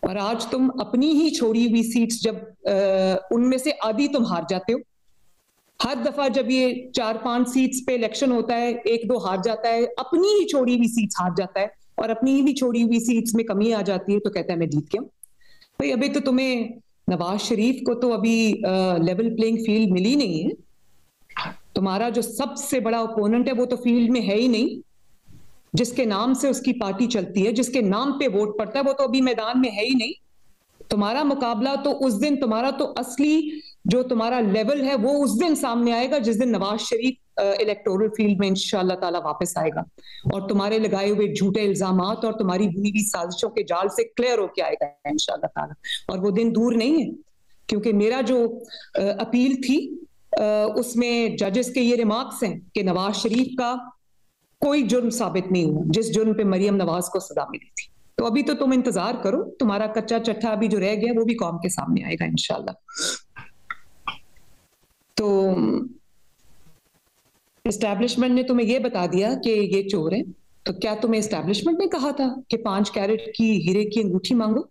اور آج تم اپنی ہی چھوڑی ہوئی سیٹس جب ان میں سے آدھی تم ہار جاتے ہو. ہر دفعہ جب یہ 4-5 سیٹس پہ الیکشن ہوتا ہے 1-2 ہار جاتا ہے, اپنی ہی چھوڑی ہوئی سیٹس ہار جاتا ہے, اور اپنی ہی چھوڑی ہوئی سیٹس میں کمی آ جاتی ہے تو کہتا ہے میں جیت گیا. بھائی ابھی تو تمہیں نواز شریف کو تو ابھی لیول پلینگ فیلڈ ملی نہیں ہے. تمہارا جو سب سے بڑا اوپوننٹ ہے وہ تو فیلڈ میں ہے ہی نہیں, جس کے نام سے اس کی پارٹی چلتی ہے, جس کے نام پہ ووٹ پڑتا ہے, وہ تو ابھی میدان میں ہے ہی نہیں. تمہارا مقابلہ تو اس دن, تمہارا تو اصلی جو تمہارا لیول ہے وہ اس دن سامنے آئے گا جس دن نواز شریف الیکٹورل فیلڈ میں انشاءاللہ تعالی واپس آئے گا, اور تمہارے لگائے ہوئے جھوٹے الزامات اور تمہاری بنی ہوئی سازشوں کے جال سے کلیئر ہو کے آئے گا انشاءاللہ تعالی. اور وہ دن دور نہیں ہے, کیونکہ میرا جو اپیل تھی اس میں ججز کے یہ ریمارکس ہیں کہ نواز شریف کا کوئی جرم ثابت نہیں ہوا جس جرم پہ مریم نواز کو سزا ملی تھی. تو ابھی تو تم انتظار کرو, تمہارا کچا چٹھا ابھی جو رہ گیا وہ بھی قوم کے سامنے آئے گا انشاءاللہ. تو اسٹیبلشمنٹ نے تمہیں یہ بتا دیا کہ یہ چور ہے, تو کیا تمہیں اسٹیبلشمنٹ نے کہا تھا کہ 5 کیرٹ کی ہیرے کی انگوٹھی مانگو؟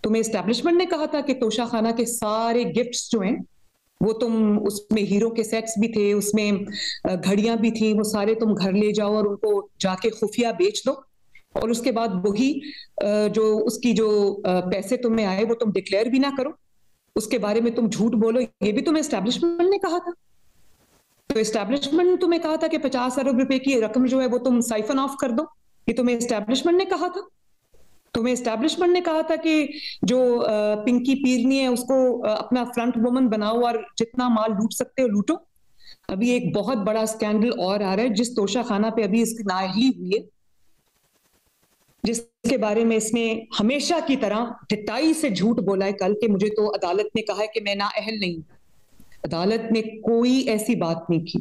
تمہیں اسٹیبلشمنٹ نے کہا تھا کہ توشہ خانہ کے سارے گفٹس جو ہیں وہ تم, اس میں ہیروں کے سیٹس بھی تھے, اس میں گھڑیاں بھی تھیں, وہ سارے تم گھر لے جاؤ اور ان کو جا کے خفیہ بیچ دو, اور اس کے بعد وہی جو اس کی جو پیسے تمہیں آئے وہ تم ڈکلیئر بھی نہ کرو, اس کے بارے میں تم جھوٹ بولو؟ یہ بھی تمہیں اسٹیبلشمنٹ نے کہا تھا. تو اسٹیبلشمنٹ نے تمہیں کہا تھا کہ 50 ارب روپے کی رقم جو ہے وہ تم سائفن آف کر دو, یہ تمہیں اسٹیبلشمنٹ نے کہا تھا. تمہیں اسٹیبلشمنٹ نے کہا تھا کہ جو پنکی پیرنی ہے اس کو اپنا فرنٹ وومن بناؤ اور جتنا مال لوٹ سکتے ہو لوٹو. ابھی ایک بہت بڑا سکینڈل اور آ رہا ہے جس توشہ خانہ پہ ابھی اس کی نااہلی ہوئی ہے, جس کے بارے میں اس نے ہمیشہ کی طرح ڈٹائی سے جھوٹ بولا ہے کل کہ مجھے تو عدالت نے کہا ہے کہ میں نااہل نہیں. عدالت نے کوئی ایسی بات نہیں کی.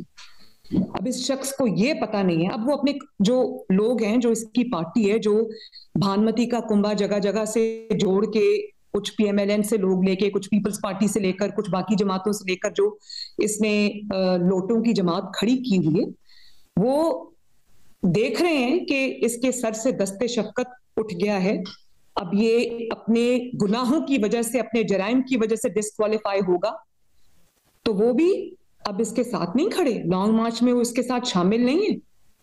اب اس شخص کو یہ پتا نہیں ہے, اب وہ اپنے جو لوگ ہیں, جو اس کی پارٹی ہے, جو بھانمتی کا کنبا جگہ جگہ سے جوڑ کے, کچھ پی ایم ایل این سے لوگ لے کے, کچھ پیپلز پارٹی سے لے کر, کچھ باقی جماعتوں سے لے کر, جو اس نے لوٹوں کی جماعت کھڑی کی ہوئی ہے, وہ دیکھ رہے ہیں کہ اس کے سر سے دست شفقت اٹھ گیا ہے. اب یہ اپنے گناہوں کی وجہ سے, اپنے جرائم کی وجہ سے ڈسکوالیفائی ہوگا, تو وہ بھی اب اس کے ساتھ نہیں کھڑے, لانگ مارچ میں وہ اس کے ساتھ شامل نہیں ہے.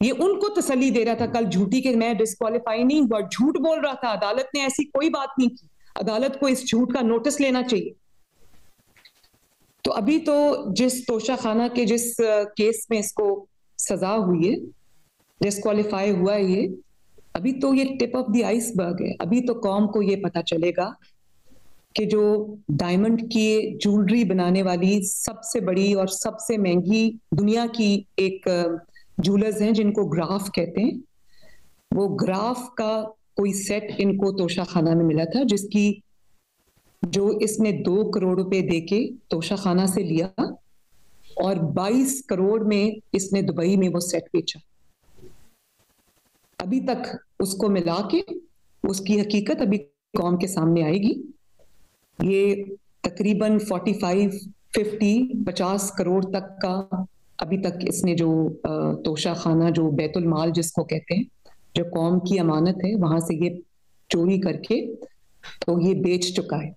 یہ ان کو تسلی دے رہا تھا کل جھوٹی کہ میں ڈسکوالیفائی نہیں ہوا, جھوٹ بول رہا تھا. عدالت نے ایسی کوئی بات نہیں کی, عدالت کو اس جھوٹ کا نوٹس لینا چاہیے. تو ابھی تو جس توشہ خانہ کے جس کیس میں اس کو سزا ہوئی ہے, ڈسکوالیفائی ہوا ہے, یہ ابھی تو یہ ٹپ آف دی آئس برگ ہے. ابھی تو قوم کو یہ پتا چلے گا کہ جو ڈائمنڈ کی جولری بنانے والی سب سے بڑی اور سب سے مہنگی دنیا کی ایک جولرز ہیں جن کو گراف کہتے ہیں, وہ گراف کا کوئی سیٹ ان کو توشہ خانہ میں ملا تھا, جس کی جو اس نے 2 کروڑ روپے دے کے توشہ خانہ سے لیا, اور 22 کروڑ میں اس نے دبئی میں وہ سیٹ بیچا. ابھی تک اس کو ملا کے اس کی حقیقت ابھی قوم کے سامنے آئے گی. یہ تقریباً 50 کروڑ تک کا ابھی تک اس نے جو توشہ خانہ, جو بیت المال جس کو کہتے ہیں, جو قوم کی امانت ہے, وہاں سے یہ چوری کر کے تو یہ بیچ چکا ہے.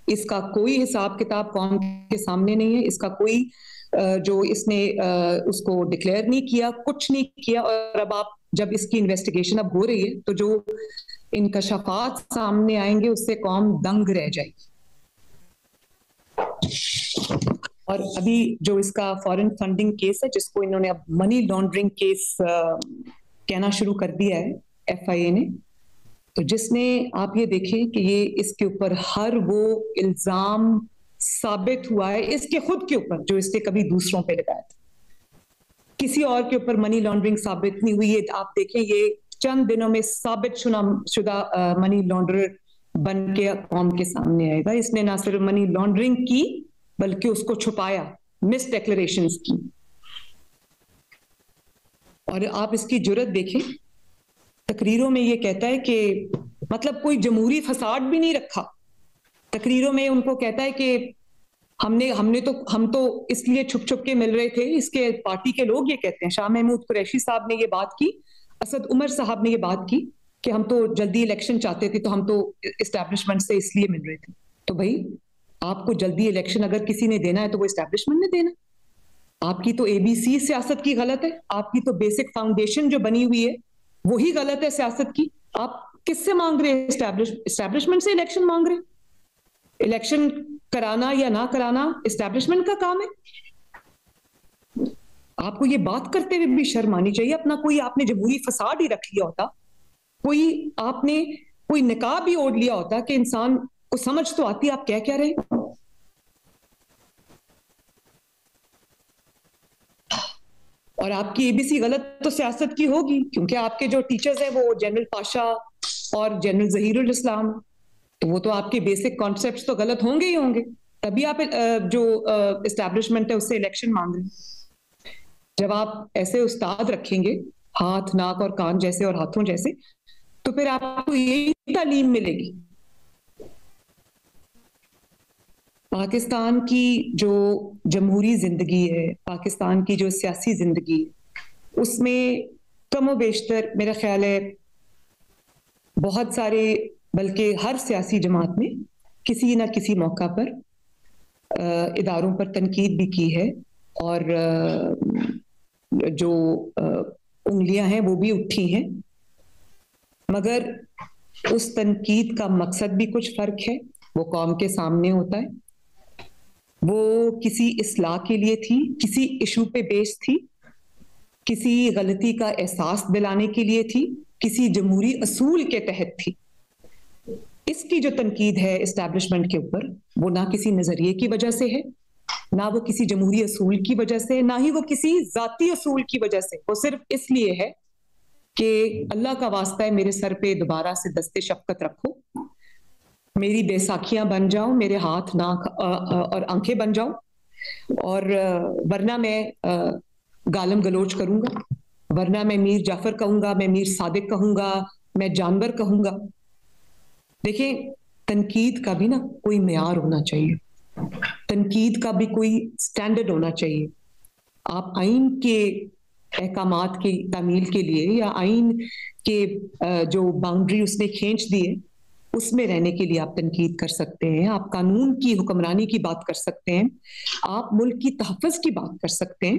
اس کا کوئی حساب کتاب قوم کے سامنے نہیں ہے, اس کا کوئی جو اس نے اس کو ڈکلیئر نہیں کیا, کچھ نہیں کیا. اور اب آپ جب اس کی انویسٹیگیشن اب ہو رہی ہے تو جو انکشافات سامنے آئیں گے اس سے قوم دنگ رہ جائے گی. اور ابھی جو اس کا فارن فنڈنگ کیس ہے, جس کو انہوں نے اب منی لانڈرنگ کیس کہنا شروع کر دیا ہے ایف آئی اے نے, تو جس نے آپ یہ دیکھیں کہ یہ اس کے اوپر ہر وہ الزام ثابت ہوا ہے اس کے خود کے اوپر جو اس نے کبھی دوسروں پہ لگایا تھا. کسی اور کے اوپر منی لانڈرنگ ثابت نہیں ہوئی ہے. آپ دیکھیں یہ چند دنوں میں ثابت شدہ منی لانڈرر بن کے قوم کے سامنے آئے گا. اس نے نہ صرف منی لانڈرنگ کی بلکہ اس کو چھپایا, مس ڈیکلریشنز کی. اور آپ اس کی جرت دیکھیں, تقریروں میں یہ کہتا ہے کہ مطلب کوئی جمہوری فساد بھی نہیں رکھا. تقریروں میں ان کو کہتا ہے کہ ہم تو اس لیے چھپ چھپ کے مل رہے تھے. اس کے پارٹی کے لوگ یہ کہتے ہیں, شاہ محمود قریشی صاحب نے یہ بات کی, اسد عمر صاحب نے یہ بات کی کہ ہم تو جلدی الیکشن چاہتے تھے تو ہم تو اسٹیبلشمنٹ سے اس لیے مل رہے تھے. تو بھائی آپ کو جلدی الیکشن اگر کسی نے دینا ہے تو وہ اسٹیبلشمنٹ نے دینا. آپ کی تو اے بی سی سیاست کی غلط ہے, آپ کی تو بیسک فاؤنڈیشن جو بنی ہوئی ہے وہی غلط ہے سیاست کی. آپ کس سے مانگ رہے ہیں؟ اسٹیبلشمنٹ سے الیکشن مانگ رہے ہیں. الیکشن کرانا یا نہ کرانا اسٹیبلشمنٹ کا کام ہے. آپ کو یہ بات کرتے ہوئے بھی شرم آنی چاہیے. اپنا کوئی آپ نے جمہوری فساد ہی رکھ لیا ہوتا, کوئی آپ نے کوئی نقاب ہی اوڑھ لیا ہوتا کہ انسان کو سمجھ تو آتی آپ کیا رہے ہیں. اور آپ کی اے بی سی غلط تو سیاست کی ہوگی, کیونکہ آپ کے جو ٹیچرز ہیں وہ جنرل پاشا اور جنرل ظہیر الاسلام, تو وہ تو آپ کے بیسک کانسیپٹس تو غلط ہوں گے ہی ہوں گے, تبھی آپ جو اسٹیبلشمنٹ ہے اس سے الیکشن مانگ رہے ہیں. جب آپ ایسے استاد رکھیں گے ہاتھ ناک اور کان جیسے اور ہاتھوں جیسے, تو پھر آپ کو یہی تعلیم ملے گی. پاکستان کی جو جمہوری زندگی ہے, پاکستان کی جو سیاسی زندگی ہے, اس میں کم و بیشتر میرا خیال ہے بہت سارے, بلکہ ہر سیاسی جماعت نے کسی نہ کسی موقع پر اداروں پر تنقید بھی کی ہے, اور جو انگلیاں ہیں وہ بھی اٹھی ہیں, مگر اس تنقید کا مقصد بھی کچھ فرق ہے. وہ قوم کے سامنے ہوتا ہے, وہ کسی اصلاح کے لیے تھی, کسی ایشو پہ بیس تھی, کسی غلطی کا احساس دلانے کے لیے تھی, کسی جمہوری اصول کے تحت تھی. اس کی جو تنقید ہے اسٹیبلشمنٹ کے اوپر, وہ نہ کسی نظریے کی وجہ سے ہے, نہ وہ کسی جمہوری اصول کی وجہ سے, نہ ہی وہ کسی ذاتی اصول کی وجہ سے. وہ صرف اس لیے ہے کہ اللہ کا واسطہ ہے میرے سر پہ دوبارہ سے دست شفقت رکھو, میری بیساکھیاں بن جاؤ, میرے ہاتھ ناک اور آنکھیں بن جاؤ, اور ورنہ میں گالم گلوچ کروں گا, ورنہ میں میر جعفر کہوں گا, میں میر صادق کہوں گا, میں جانور کہوں گا. دیکھیں, تنقید کا بھی نا کوئی معیار ہونا چاہیے, تنقید کا بھی کوئی سٹینڈرڈ ہونا چاہیے. آپ آئین کے احکامات کی تعمیل کے لیے یا آئین کے جو باؤنڈری اس نے کھینچ دی ہے اس میں رہنے کے لیے آپ تنقید کر سکتے ہیں, آپ قانون کی حکمرانی کی بات کر سکتے ہیں, آپ ملک کی تحفظ کی بات کر سکتے ہیں.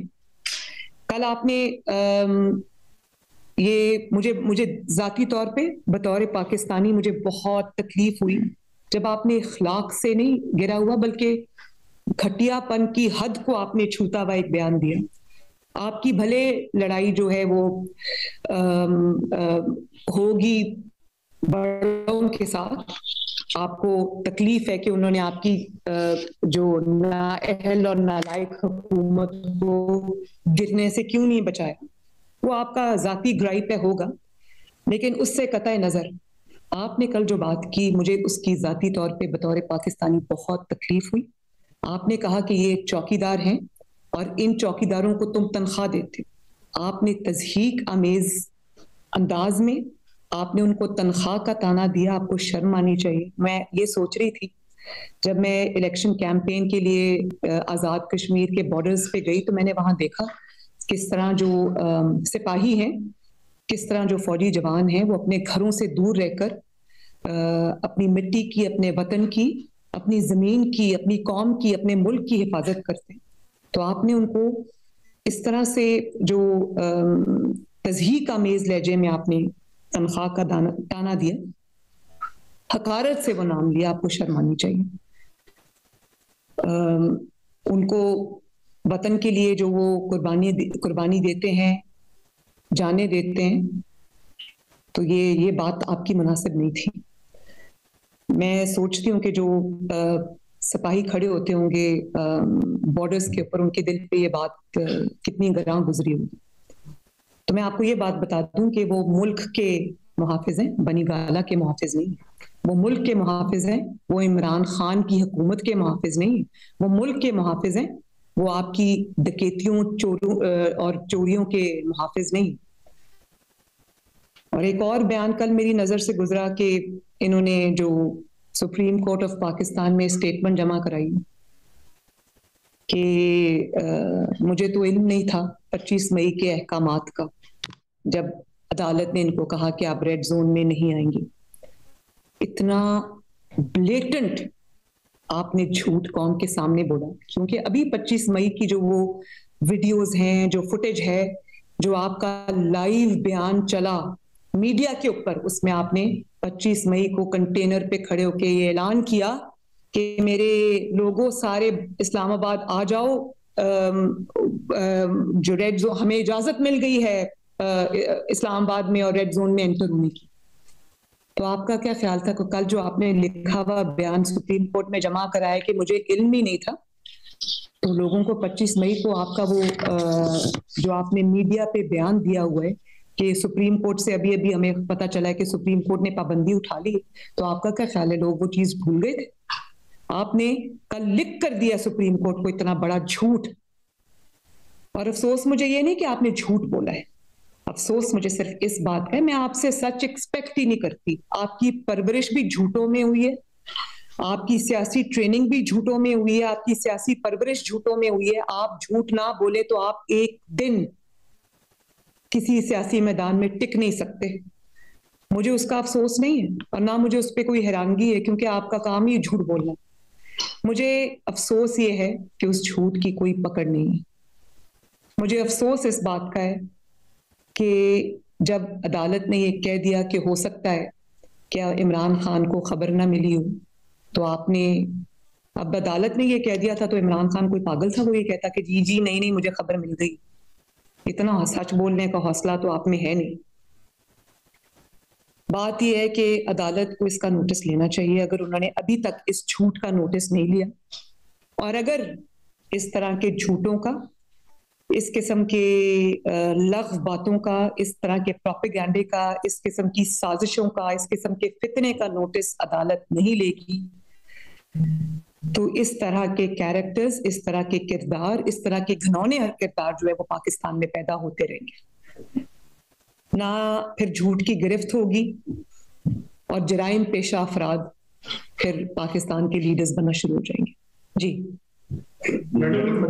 کل آپ نے یہ مجھے ذاتی طور پہ بطور پاکستانی مجھے بہت تکلیف ہوئی جب آپ نے اخلاق سے نہیں گرا ہوا بلکہ گھٹیا پن کی حد کو آپ نے چھوتا ہوا ایک بیان دیا. آپ کی بھلے لڑائی جو ہے وہ ہوگی بڑوں کے ساتھ, آپ کو تکلیف ہے کہ انہوں نے آپ کی جو نااہل اور نالائق حکومت کو گرنے سے کیوں نہیں بچایا, وہ آپ کا ذاتی گرائی پہ ہوگا. لیکن اس سے قطع نظر آپ نے کل جو بات کی, مجھے اس کی ذاتی طور پہ بطور پاکستانی بہت تکلیف ہوئی. آپ نے کہا کہ یہ چوکیدار ہیں اور ان چوکیداروں کو تم تنخواہ دیتے. آپ نے تضحیک آمیز انداز میں آپ نے ان کو تنخواہ کا تانا دیا. آپ کو شرم آنی چاہیے. میں یہ سوچ رہی تھی جب میں الیکشن کیمپین کے لیے آزاد کشمیر کے بارڈرز پہ گئی تو میں نے وہاں دیکھا کس طرح جو سپاہی ہیں, کس طرح جو فوجی جوان ہیں, وہ اپنے گھروں سے دور رہ کر اپنی مٹی کی, اپنے وطن کی, اپنی زمین کی, اپنی قوم کی, اپنے ملک کی حفاظت کرتے ہیں. تو آپ نے ان کو اس طرح سے جو تضحیک آمیز لہجے میں آپ نے تنخواہ کا تانا دیا, حقارت سے وہ نام لیا, آپ کو شرم آنی چاہیے. ان کو وطن کے لیے جو وہ قربانی دیتے ہیں, جانے دیتے ہیں, تو یہ بات آپ کی مناسب نہیں تھی. میں سوچتی ہوں کہ جو سپاہی کھڑے ہوتے ہوں گے بارڈرز کے اوپر, ان کے دل پہ یہ بات کتنی گراں گزری ہوگی. تو میں آپ کو یہ بات بتا دوں کہ وہ ملک کے محافظ ہیں, بنی گالہ کے محافظ نہیں. وہ ملک کے محافظ ہیں, وہ عمران خان کی حکومت کے محافظ نہیں. وہ ملک کے محافظ ہیں, وہ آپ کی ڈکیتیوں اور چوریوں کے محافظ نہیں. اور ایک اور بیان کل میری نظر سے گزرا کہ انہوں نے جو سپریم کورٹ آف پاکستان میں اسٹیٹمنٹ جمع کرائی کہ مجھے تو علم نہیں تھا 25 مئی کے احکامات کا, جب عدالت نے ان کو کہا کہ آپ ریڈ زون میں نہیں آئیں گے. اتنا بلیٹنٹ آپ نے جھوٹ قوم کے سامنے بولا, کیونکہ ابھی 25 مئی کی جو وہ ویڈیوز ہیں, جو فوٹیج ہے, جو آپ کا لائیو بیان چلا میڈیا کے اوپر, اس میں آپ نے 25 مئی کو کنٹینر پہ کھڑے ہو کے یہ اعلان کیا کہ میرے لوگوں سارے اسلام آباد آ جاؤ, جو ریڈ زون ہمیں اجازت مل گئی ہے اسلام آباد میں اور ریڈ زون میں انٹر ہونے کی. تو آپ کا کیا خیال تھا کہ کل جو آپ نے لکھا ہوا بیان سپریم کورٹ میں جمع کرایا کہ مجھے علم ہی نہیں تھا, تو لوگوں کو 25 مئی کو آپ کا وہ جو آپ نے میڈیا پہ بیان دیا ہوا ہے کہ سپریم کورٹ سے ابھی ہمیں پتہ چلا ہے کہ سپریم کورٹ نے پابندی اٹھا لی, تو آپ کا کیا خیال ہے لوگ وہ چیز بھول گئے تھے؟ آپ نے کل لکھ کر دیا سپریم کورٹ کو اتنا بڑا جھوٹ, اور افسوس مجھے یہ نہیں کہ آپ نے جھوٹ بولا ہے, افسوس مجھے صرف اس بات ہے, میں آپ سے سچ ایکسپیکٹ ہی نہیں کرتی. آپ کی پرورش بھی جھوٹوں میں ہوئی ہے, آپ کی سیاسی ٹریننگ بھی جھوٹوں میں ہوئی ہے, آپ کی سیاسی پرورش جھوٹوں میں ہوئی ہے. آپ جھوٹ نہ بولے تو آپ ایک دن کسی سیاسی میدان میں ٹک نہیں سکتے. مجھے اس کا افسوس نہیں ہے اور نہ مجھے اس پہ کوئی حیرانگی ہے, کیونکہ آپ کا کام ہی جھوٹ بولنا. مجھے افسوس یہ ہے کہ اس جھوٹ کی کوئی پکڑ نہیں ہے. مجھے افسوس اس بات کا ہے کہ جب عدالت نے یہ کہہ دیا کہ ہو سکتا ہے کیا عمران خان کو خبر نہ ملی ہو, تو آپ نے, اب عدالت نے یہ کہہ دیا تھا تو عمران خان کوئی پاگل تھا وہ یہ کہتا کہ جی جی نہیں مجھے خبر مل گئی. اتنا سچ بولنے کا حوصلہ تو آپ میں ہے نہیں. بات یہ ہے کہ عدالت کو اس کا نوٹس لینا چاہیے, اگر انہوں نے ابھی تک اس جھوٹ کا نوٹس نہیں لیا, اور اگر اس طرح کے جھوٹوں کا, اس قسم کے لغو باتوں کا, اس طرح کے پروپیگینڈے کا, اس قسم کی سازشوں کا, اس قسم کے فتنے کا نوٹس عدالت نہیں لے گی, تو اس طرح کے کیریکٹرز, اس طرح کے کردار, اس طرح کے گھنونے کردار جو ہے وہ پاکستان میں پیدا ہوتے رہیں گے. نہ پھر جھوٹ کی گرفت ہوگی اور جرائم پیشہ افراد پھر پاکستان کے لیڈرز بننا شروع ہو جائیں گے. جی میڈم